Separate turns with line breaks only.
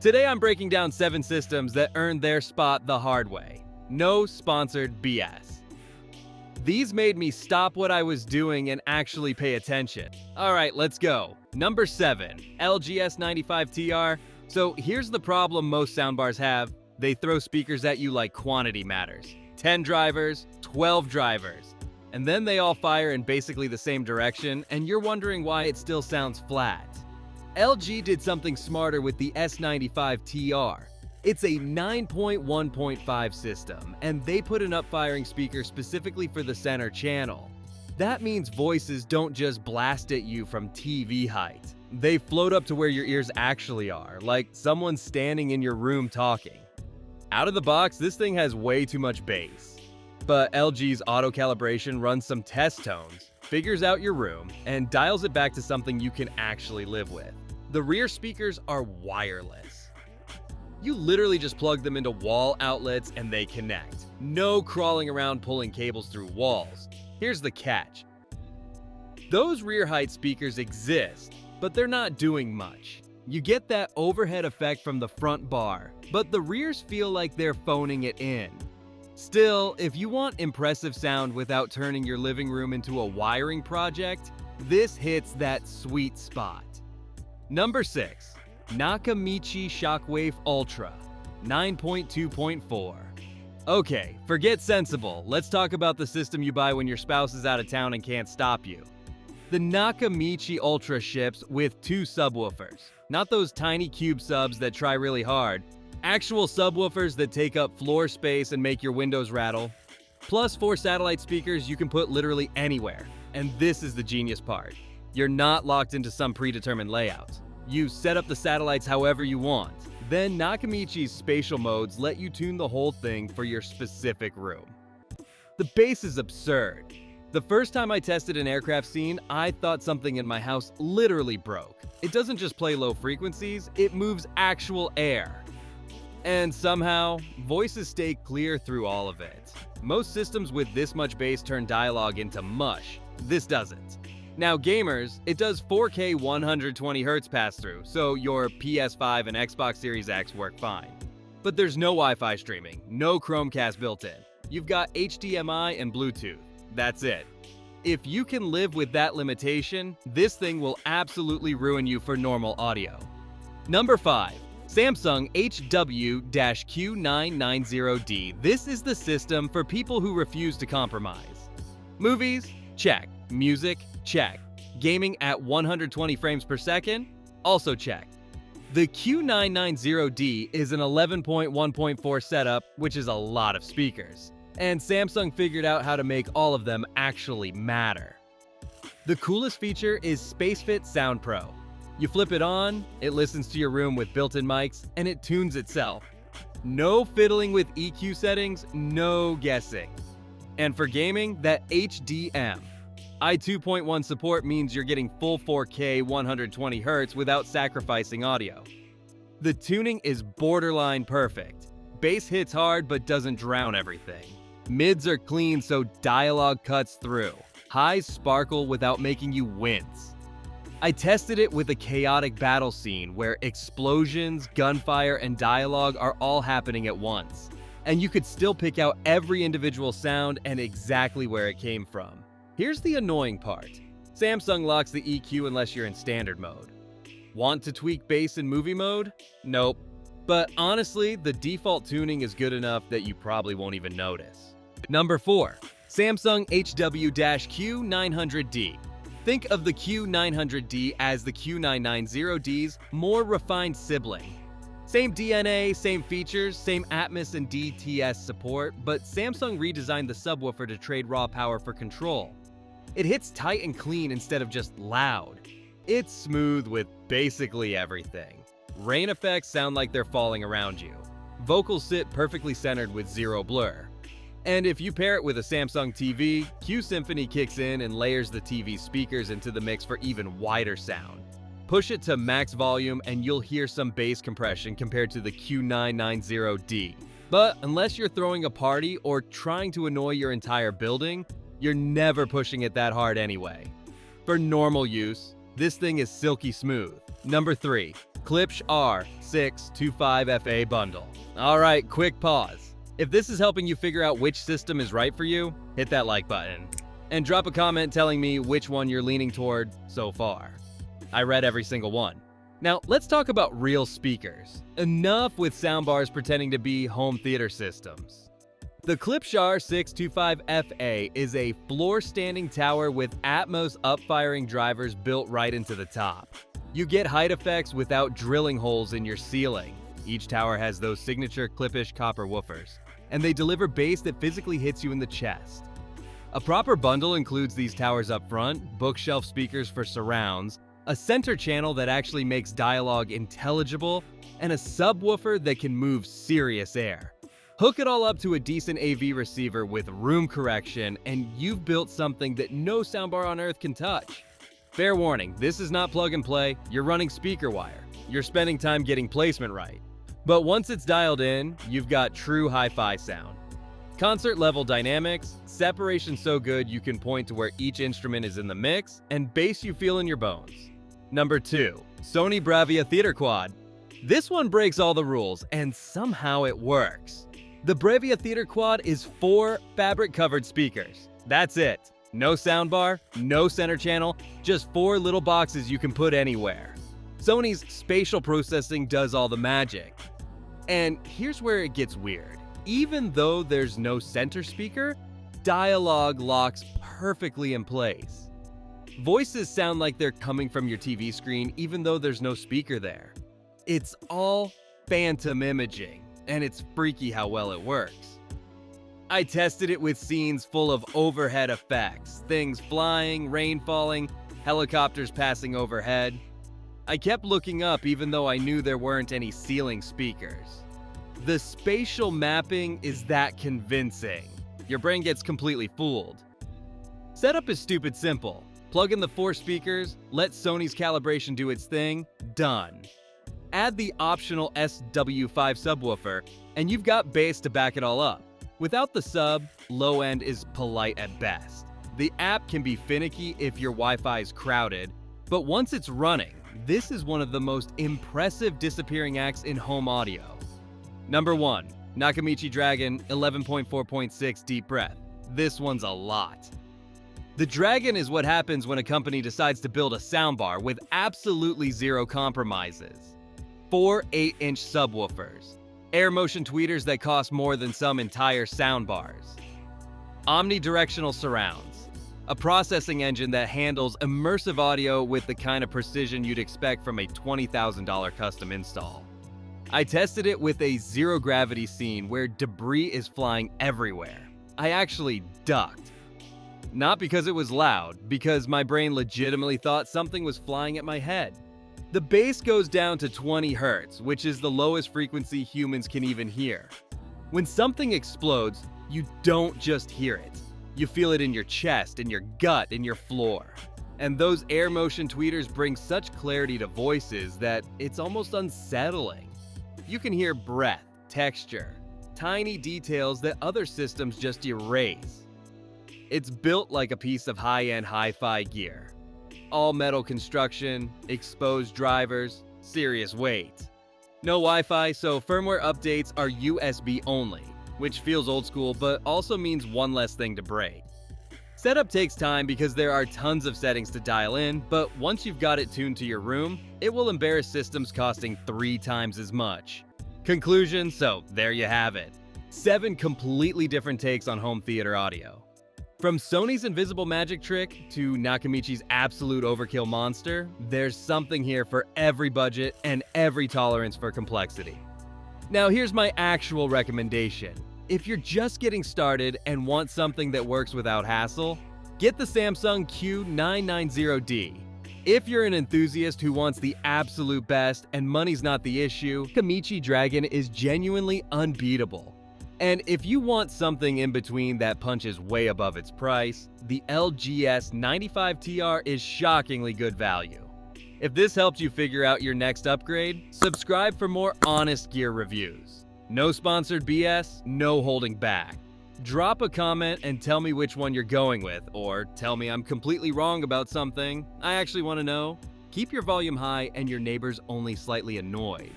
Today I'm breaking down 7 systems that earned their spot the hard way. No sponsored BS. These made me stop what I was doing and actually pay attention. Alright, let's go. Number 7, LG S95TR. So here's the problem most soundbars have. They throw speakers at you like quantity matters. 10 drivers, 12 drivers. And then they all fire in basically the same direction, and you're wondering why it still sounds flat. LG did something smarter with the S95TR. It's a 9.1.5 system, and they put an upfiring speaker specifically for the center channel. That means voices don't just blast at you from TV height. They float up to where your ears actually are, like someone standing in your room talking. Out of the box, this thing has way too much bass. But LG's auto calibration runs some test tones, figures out your room, and dials it back to something you can actually live with. The rear speakers are wireless. You literally just plug them into wall outlets and they connect. No crawling around pulling cables through walls. Here's the catch. Those rear height speakers exist, but they're not doing much. You get that overhead effect from the front bar, but the rears feel like they're phoning it in. Still, if you want impressive sound without turning your living room into a wiring project, this hits that sweet spot. Number 6. Nakamichi Shockwafe Ultra 9.2.4. Okay, forget sensible. Let's talk about the system you buy when your spouse is out of town and can't stop you. The Nakamichi Ultra ships with 2 subwoofers. Not those tiny cube subs that try really hard. Actual subwoofers that take up floor space and make your windows rattle. Plus 4 satellite speakers you can put literally anywhere. And this is the genius part. You're not locked into some predetermined layout. You set up the satellites however you want. Then Nakamichi's spatial modes let you tune the whole thing for your specific room. The bass is absurd. The first time I tested an aircraft scene, I thought something in my house literally broke. It doesn't just play low frequencies, it moves actual air. And somehow, voices stay clear through all of it. Most systems with this much bass turn dialogue into mush. This doesn't. Now gamers, it does 4K 120Hz pass-through, so your PS5 and Xbox Series X work fine. But there's no Wi-Fi streaming, no Chromecast built in. You've got HDMI and Bluetooth. That's it. If you can live with that limitation, this thing will absolutely ruin you for normal audio. Number 5. Samsung HW-Q990D. This is the system for people who refuse to compromise. Movies? Check. Music? Check. Gaming at 120 frames per second? Also check. The Q990D is an 11.1.4 setup, which is a lot of speakers. And Samsung figured out how to make all of them actually matter. The coolest feature is Spacefit Sound Pro. You flip it on, it listens to your room with built-in mics, and it tunes itself. No fiddling with EQ settings, no guessing. And for gaming, that HDMI. I2.1 support means you're getting full 4K 120Hz without sacrificing audio. The tuning is borderline perfect. Bass hits hard but doesn't drown everything. Mids are clean so dialogue cuts through. Highs sparkle without making you wince. I tested it with a chaotic battle scene where explosions, gunfire, and dialogue are all happening at once. And you could still pick out every individual sound and exactly where it came from. Here's the annoying part. Samsung locks the EQ unless you're in standard mode. Want to tweak bass in movie mode? Nope. But honestly, the default tuning is good enough that you probably won't even notice. Number 4. Samsung HW-Q990D. Think of the Q900D as the Q990D's more refined sibling. Same DNA, same features, same Atmos and DTS support, but Samsung redesigned the subwoofer to trade raw power for control. It hits tight and clean instead of just loud. It's smooth with basically everything. Rain effects sound like they're falling around you. Vocals sit perfectly centered with zero blur. And if you pair it with a Samsung TV, Q Symphony kicks in and layers the TV speakers into the mix for even wider sound. Push it to max volume and you'll hear some bass compression compared to the Q990D. But unless you're throwing a party or trying to annoy your entire building, you're never pushing it that hard anyway. For normal use, this thing is silky smooth. Number 3. Klipsch R-625FA bundle. Alright, quick pause. If this is helping you figure out which system is right for you, hit that like button. And drop a comment telling me which one you're leaning toward so far. I read every single one. Now, let's talk about real speakers. Enough with soundbars pretending to be home theater systems. The Klipsch R-625FA is a floor-standing tower with Atmos up-firing drivers built right into the top. You get height effects without drilling holes in your ceiling. Each tower has those signature Klipsch copper woofers, and they deliver bass that physically hits you in the chest. A proper bundle includes these towers up front, bookshelf speakers for surrounds, a center channel that actually makes dialogue intelligible, and a subwoofer that can move serious air. Hook it all up to a decent AV receiver with room correction, and you've built something that no soundbar on earth can touch. Fair warning, this is not plug and play, you're running speaker wire. You're spending time getting placement right. But once it's dialed in, you've got true hi-fi sound. Concert-level dynamics, separation so good you can point to where each instrument is in the mix, and bass you feel in your bones. Number 2. Sony Bravia Theater Quad. This one breaks all the rules, and somehow it works. The Bravia Theater Quad is 4 fabric-covered speakers. That's it. No soundbar, no center channel, just 4 little boxes you can put anywhere. Sony's spatial processing does all the magic. And here's where it gets weird. Even though there's no center speaker, dialogue locks perfectly in place. Voices sound like they're coming from your TV screen even though there's no speaker there. It's all phantom imaging, and it's freaky how well it works. I tested it with scenes full of overhead effects, things flying, rain falling, helicopters passing overhead. I kept looking up even though I knew there weren't any ceiling speakers. The spatial mapping is that convincing. Your brain gets completely fooled. Setup is stupid simple. Plug in the 4 speakers, let Sony's calibration do its thing, done. Add the optional SW5 subwoofer, and you've got bass to back it all up. Without the sub, low end is polite at best. The app can be finicky if your Wi-Fi is crowded, but once it's running, this is one of the most impressive disappearing acts in home audio. Number 1. Nakamichi Dragon 11.4.6 Deep Breath. This one's a lot. The Dragon is what happens when a company decides to build a soundbar with absolutely zero compromises. 4 8-inch subwoofers. Air motion tweeters that cost more than some entire soundbars. Omnidirectional surrounds. A processing engine that handles immersive audio with the kind of precision you'd expect from a $20,000 custom install. I tested it with a zero-gravity scene where debris is flying everywhere. I actually ducked. Not because it was loud, because my brain legitimately thought something was flying at my head. The bass goes down to 20 Hz, which is the lowest frequency humans can even hear. When something explodes, you don't just hear it. You feel it in your chest, in your gut, in your floor. And those air motion tweeters bring such clarity to voices that it's almost unsettling. You can hear breath, texture, tiny details that other systems just erase. It's built like a piece of high-end hi-fi gear. All metal construction, exposed drivers, serious weight. No Wi-Fi, so firmware updates are USB only, which feels old school but also means one less thing to break. Setup takes time because there are tons of settings to dial in, but once you've got it tuned to your room, it will embarrass systems costing 3 times as much. Conclusion, so there you have it. 7 completely different takes on home theater audio. From Sony's invisible magic trick to Nakamichi's absolute overkill monster, there's something here for every budget and every tolerance for complexity. Now here's my actual recommendation. If you're just getting started and want something that works without hassle, get the Samsung Q990D. If you're an enthusiast who wants the absolute best and money's not the issue, Nakamichi Dragon is genuinely unbeatable. And if you want something in between that punches way above its price, the LG S95TR is shockingly good value. If this helped you figure out your next upgrade, subscribe for more honest gear reviews. No sponsored BS, no holding back. Drop a comment and tell me which one you're going with, or tell me I'm completely wrong about something. I actually want to know. Keep your volume high and your neighbors only slightly annoyed.